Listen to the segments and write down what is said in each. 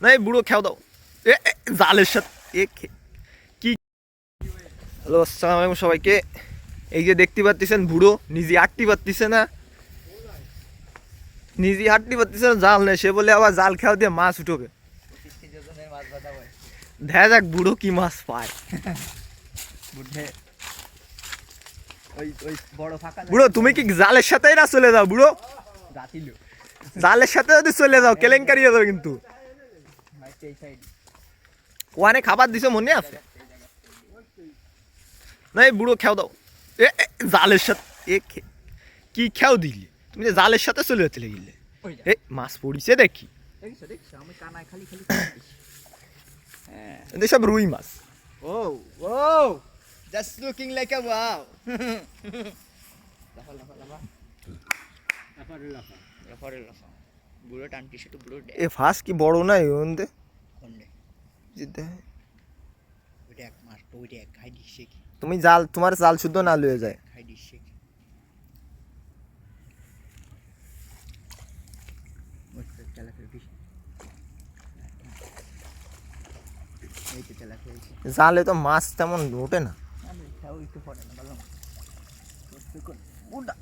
নাই বুড়ো খেও দাও এ জালের সাথে কি। হ্যালো আসসালামু আলাইকুম সবাইকে। এই যে দেখতে পাচ্ছেন বুড়ো নিজে হাঁটতে পারতেছে না, নিজে হাঁটতে পারতেছে না, জাল নেই। সে বলে আবার জাল খেয়াও দিয়ে মাছ উঠবে। দেখা যাক বুড়ো কি মাছ পায়। বুড়ো তুমি কি জালের সাথেই না চলে যাও বুড়ো, জালের সাথে যদি চলে যাও কেলেঙ্কারি হয়ে যাবে কিন্তু। ওখানে খাবার দিছো মনে আছে? নাই বুড়ো খেও দাও এ জালের সাথে কি খেও দিলে তুমি, যে জালের সাথে চলে যাচ্ছিলে গিলে। এ মাছ পড়িছে দেখি, সব রুই মাছ। ও ও just looking like a wow. লাফা লাফা লাফা লাফা লাফা বুড়ো টানটি সেটা বুড়ো এ ফাঁস কি বড় নাই ওনতে কোনডে জিতে। ওইটা এক মাস তো ওইটা এক খাই দিছে কি তুমি জাল, তোমার জাল শুদ্ধ না লয়ে যায়। খাই দিছে কি মস্ত চালা ফেলবি এই তো চালা ফেলছি। জালে তো মাছ তেমন ওঠে না। আমি খাও একটু পড়ে না ভালো কোন উড়া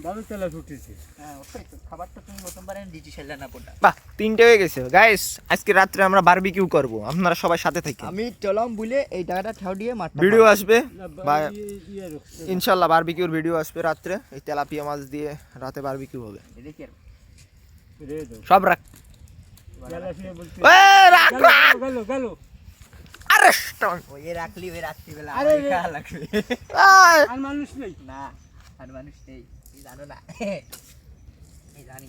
ভালো তেলা ছুটেছে। হ্যাঁ ওটাই তো খাবারটা তুমি প্রথমবার এনে দিছি সেলা না পোটা। বাহ 3টে হয়ে গেছে গাইস। আজকে রাত্রে আমরা বারবিকিউ করব, আপনারা সবাই সাথে থাকেন। আমি চলাম বলে এই জায়গাটা ঠাউ দিয়ে মারটা ভিডিও আসবে বা ইয়ে রক্ত ইনশাআল্লাহ বারবিকিউর ভিডিও আসবে রাত্রে। এই তেলাপিয়া মাছ দিয়ে রাতে বারবিকিউ হবে। দেখি আর রে দাও। সব রাখ। তেলা ফিরে বলতে এ রাখ রাখ। গেল গেল। আরে ওই রাখলি ওই রাত্রিবেলা আরে আমার খা লাগবে। আর মানুষ নেই। না আর মানুষ নেই এই জানো না, এই জানি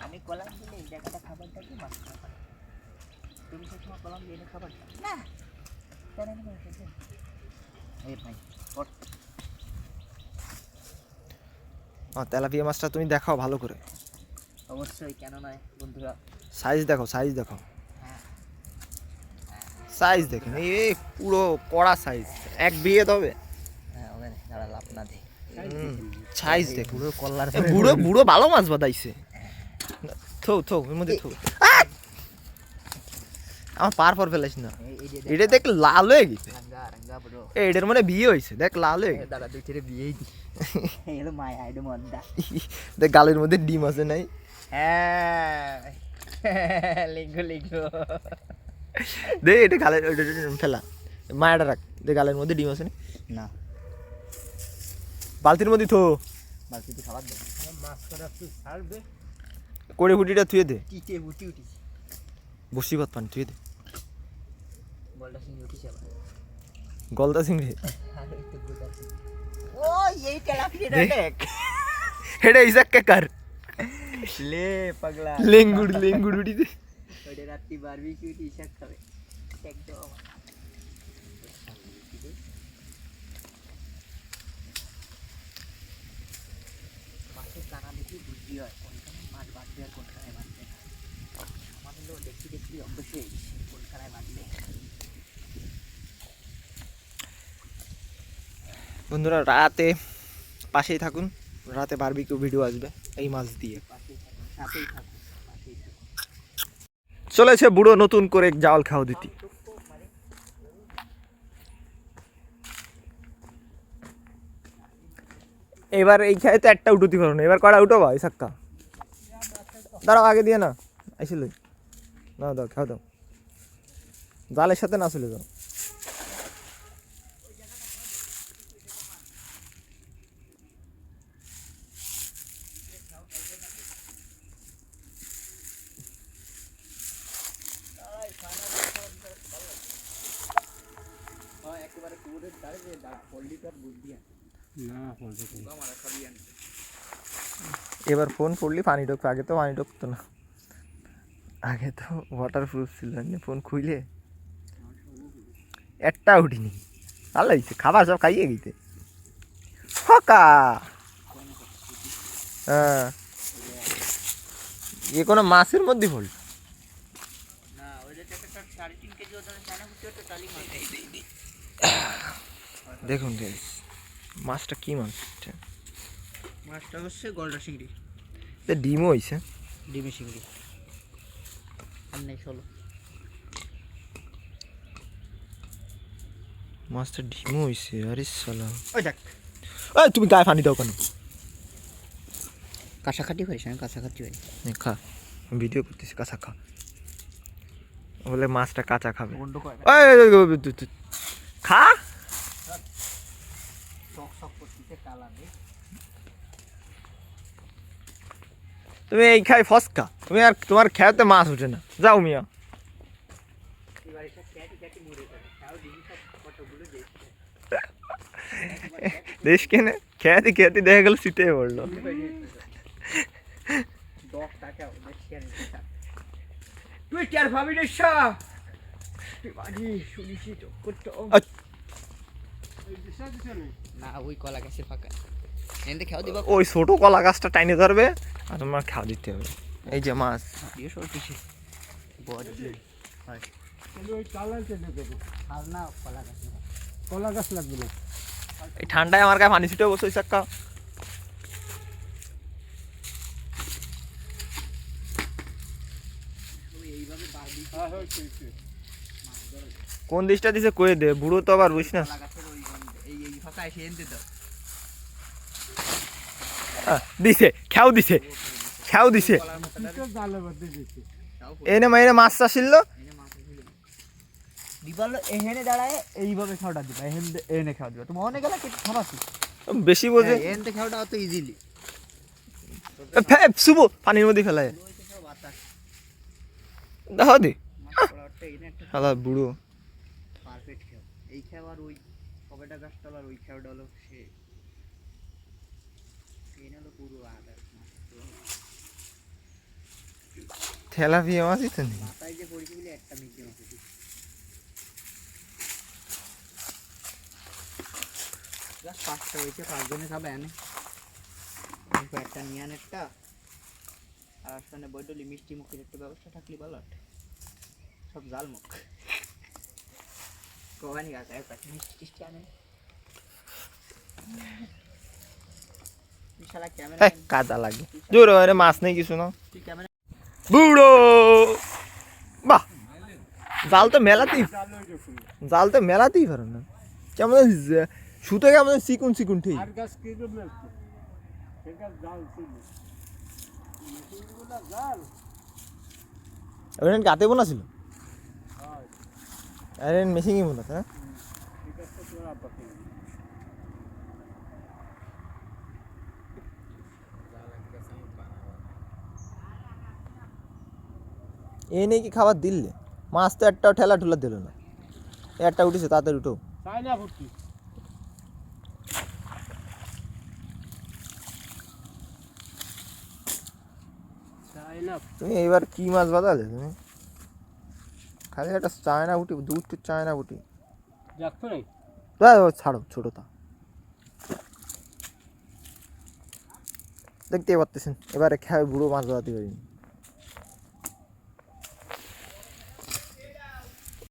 আমি কলাম দিলে এই জায়গাটা খাবারটা কি মাছ খাবার তুমি সবসময় কলাম দিয়ে খাবার না জানি না এই ভাই তেলাপিয়া মাছটা তুমি দেখাও ভালো করে। অবশ্যই কেন নয় বন্ধুরা। সাইজ দেখো, সাইজ দেখো, সাইজ দেখেন। এই পুরো কড়া সাইজ, এক বিয়ে তবে। হ্যাঁ ওখানে যারা লাভ না দেয় সাইজ দেখো। পুরো কল্লার বুড়ো বুড়ো ভালো মাছ বাদাইছে। থো থো এর মধ্যে থো। আমার পার পর ফেলাইস না। এটা দেখ লাল হয়ে গেছে। রাঙ্গা রাঙ্গা বড় এটার মানে বিয়ে হয়েছে, দেখ লাল হয়ে গেছে। দাদা দুই ছেড়ে বিয়েই দি এলো মায়া এটা মন্দা দেখ গালের মধ্যে ডিম আছে নাই। হ্যাঁ লিঙ্গো লিঙ্গো দে এটা গালের ফেলা, মায়াটা রাখ। দে গালের মধ্যে ডিম আছে না বালতির মধ্যে থো। বালতিতে খাবার দে মাছ করা একটু ছাড়বে। করে ফুটিটা থুয়ে দে। টিটে উঠি উঠিছি বসি ভাত পানি থুয়ে দে। বলটা সিঙ্গে উঠিছে আবার গলদা চিংড়ি আর একটু গুদ আছে ও এই তেলাপিয়া দেখ এটা ইসাক কাকার লে পাগলা লেঙ্গুড় লেঙ্গুড় উঠিতে। ওইটা রাত্রি বারবিকিউ টি শাক খাবে একদম মাছের দানা দেখি বুদ্ধি হয় কোনখানে মাছ বাঁধবে আর কোনখানে বাঁধবে না। আমাদের লোক দেখি দেখি অবশ্যই কোনখানে বাঁধবে। বন্ধুরা রাতে পাশেই থাকুন, রাতে বারবিকিউ ভিডিও আসবে এই মাছ দিয়ে। পাশেই থাকুন সাথেই থাকুন পাশেই থাকুন। চলেছে বুড়ো নতুন করে জাল খাও দিতি। এবার এই খেয়ে তো একটা উঠতে পারো না, এবার কটা উঠো ভাই সাক্কা। দাঁড়াও আগে দিয়ে না আইসিল না, দাও খাও দাও, জালের সাথে না চলে যাও। একেবারে কুড়ের দাঁড়িয়ে পল্লী তার বুদ্ধি আছে না বলতে কি। আমার সবই আনছে এবার ফোন পড়লি পানি ঢুকতো, আগে তো পানি ঢুকতো না, আগে তো ওয়াটার প্রুফ ছিল। ফোন খুইলে একটা উঠিনি, ভালো হয়েছে। খাবার সব খাইয়ে গেছে ফাঁকা। হ্যাঁ এ কোনো মাছের মধ্যে পড়ল না ওইটা একটা 3.5 কেজি ওজনের চায়না কুচি একটা টালি মাছ দেখুন গাইস মাছটা কি মাছ, মাছটা হচ্ছে গলদা চিংড়ি। ডিমও হয়েছে। ডিমি চিংড়ি আর নেই 16 মাছটা ডিমও হইছে আরে শালা ওই দেখ এই তুমি গায়ে পানি দাও কেন কাঁচাখাটি হয়েছে আমি কাঁচাখাটি হই নে খা ভিডিও করতেছি কাঁচা খা বলে মাছটা কাঁচা খাবে বন্ধ কয় খা শক শক করতে কালা দে তুমি এই খাই ফসকা তুমি আর তোমার খেয়াতে মাছ ওঠে না যাও মিয়া এবারে সব ক্যাটি ক্যাটি মরে যাবে তাও ডিমি সব কতগুলো দেখছে দেশ কেনে খেয়াতে খেয়াতে দেখা গেল শীতে পড়লো 10 টাকা বেশি আর নিতে তুই টিয়ার ভাবি রে শাহ তুই বাজি শুনিছি তো করতে এই দিশা দিশা নেই না ওই কলা গাছের ফাঁকা এনে খাও দিবা ওই ছোট কলা গাছটা টাইনে ধরবে আর তোমার খাওয়া দিতে হবে এই যে মাছ দিয়ে সর পিছে বড় দিয়ে হয় তাহলে ওই কালাই কেটে দেবো আর না কলা গাছ কলা গাছ লাগবে না এই ঠান্ডায় আমার গায়ে পানি ছিটে বসে ওই চাক্কা এইভাবে বাড়ি হ্যাঁ হয়েছে কোন দিশটা দিছে কয়ে দে বুড়ো তো আবার বুঝিস না কলা গাছের ওই এই ফাঁকা এসে এনতে দাও দিছে খেয়াও দিছে খেয়াও দিছে কলার মতো তো জালে বাদে দিচ্ছে এনে মাইরে মাছ চাষিল এনে মাছ দিয়ে দিবাল এখানে দাঁড়ায় এইভাবে খাওয়াটা দিবা এনে খাওয়া দিবা তুমি অনেক গেলা কেটে খাবাছি বেশি বোঝে এনতে খাওয়াটা অত ইজিলি শুভ পানির মধ্যে ফেলায় ওইতে সব বাতাস দেখো দি মাছ পড়াটা এনে একটা শালা বুড়ো পারফেক্ট খাও এই খাও আর ওই কবেটা গাছটা আর ওই খাওয়াটা হলো সে এনে হলো পুরো আদার তেলাপিয়া মাছই তো নেই মাথায় যে পড়েছি বলে একটা মিডিয়াম আছে জাস্ট 5টা হয়েছে 5 জনে খাবে এনে একটা নিয়ে আন একটা আর আসলে বইটলি মিষ্টি মুখের একটা ব্যবস্থা থাকলে ভালো সব জাল মুখ কোয়ানি গাছ একটা মিষ্টি টিষ্টি আনে শালা ক্যামেরা কাদা লাগে জোর আরে মাছ নেই কিছু না তুই ক্যামেরা বুড়ো বাহ জাল তো মেলাতেই জালে যখন জাল তো মেলাতেই পারো না কেমন সুতো কেমন চিকুন চিকুন ঠিক আর গাছ কি করবে সে গাছ জাল ছিল মেশিনগুলো জাল ওখানে গাতে বোনা ছিল হয় আরে মেশিনই বোনা হ্যাঁ ঠিক আছে তোরা পাখি এই নেই কি খাবার দিলে মাছ তো একটাও ঠেলা ঠুলা দিল না একটা উঠেছে তাড়াতাড়ি উঠো তাই না ভর্তি তাই না তুমি এইবার কি মাছ বাদালে তুমি খালি একটা চায়না উঠি দুধ চায়না উঠি দেখছো নাই ছাড়ো ছোটটা দেখতে পারতেছেন এবারে খেয়ে বুড়ো মাছ বাদাতে পারিনি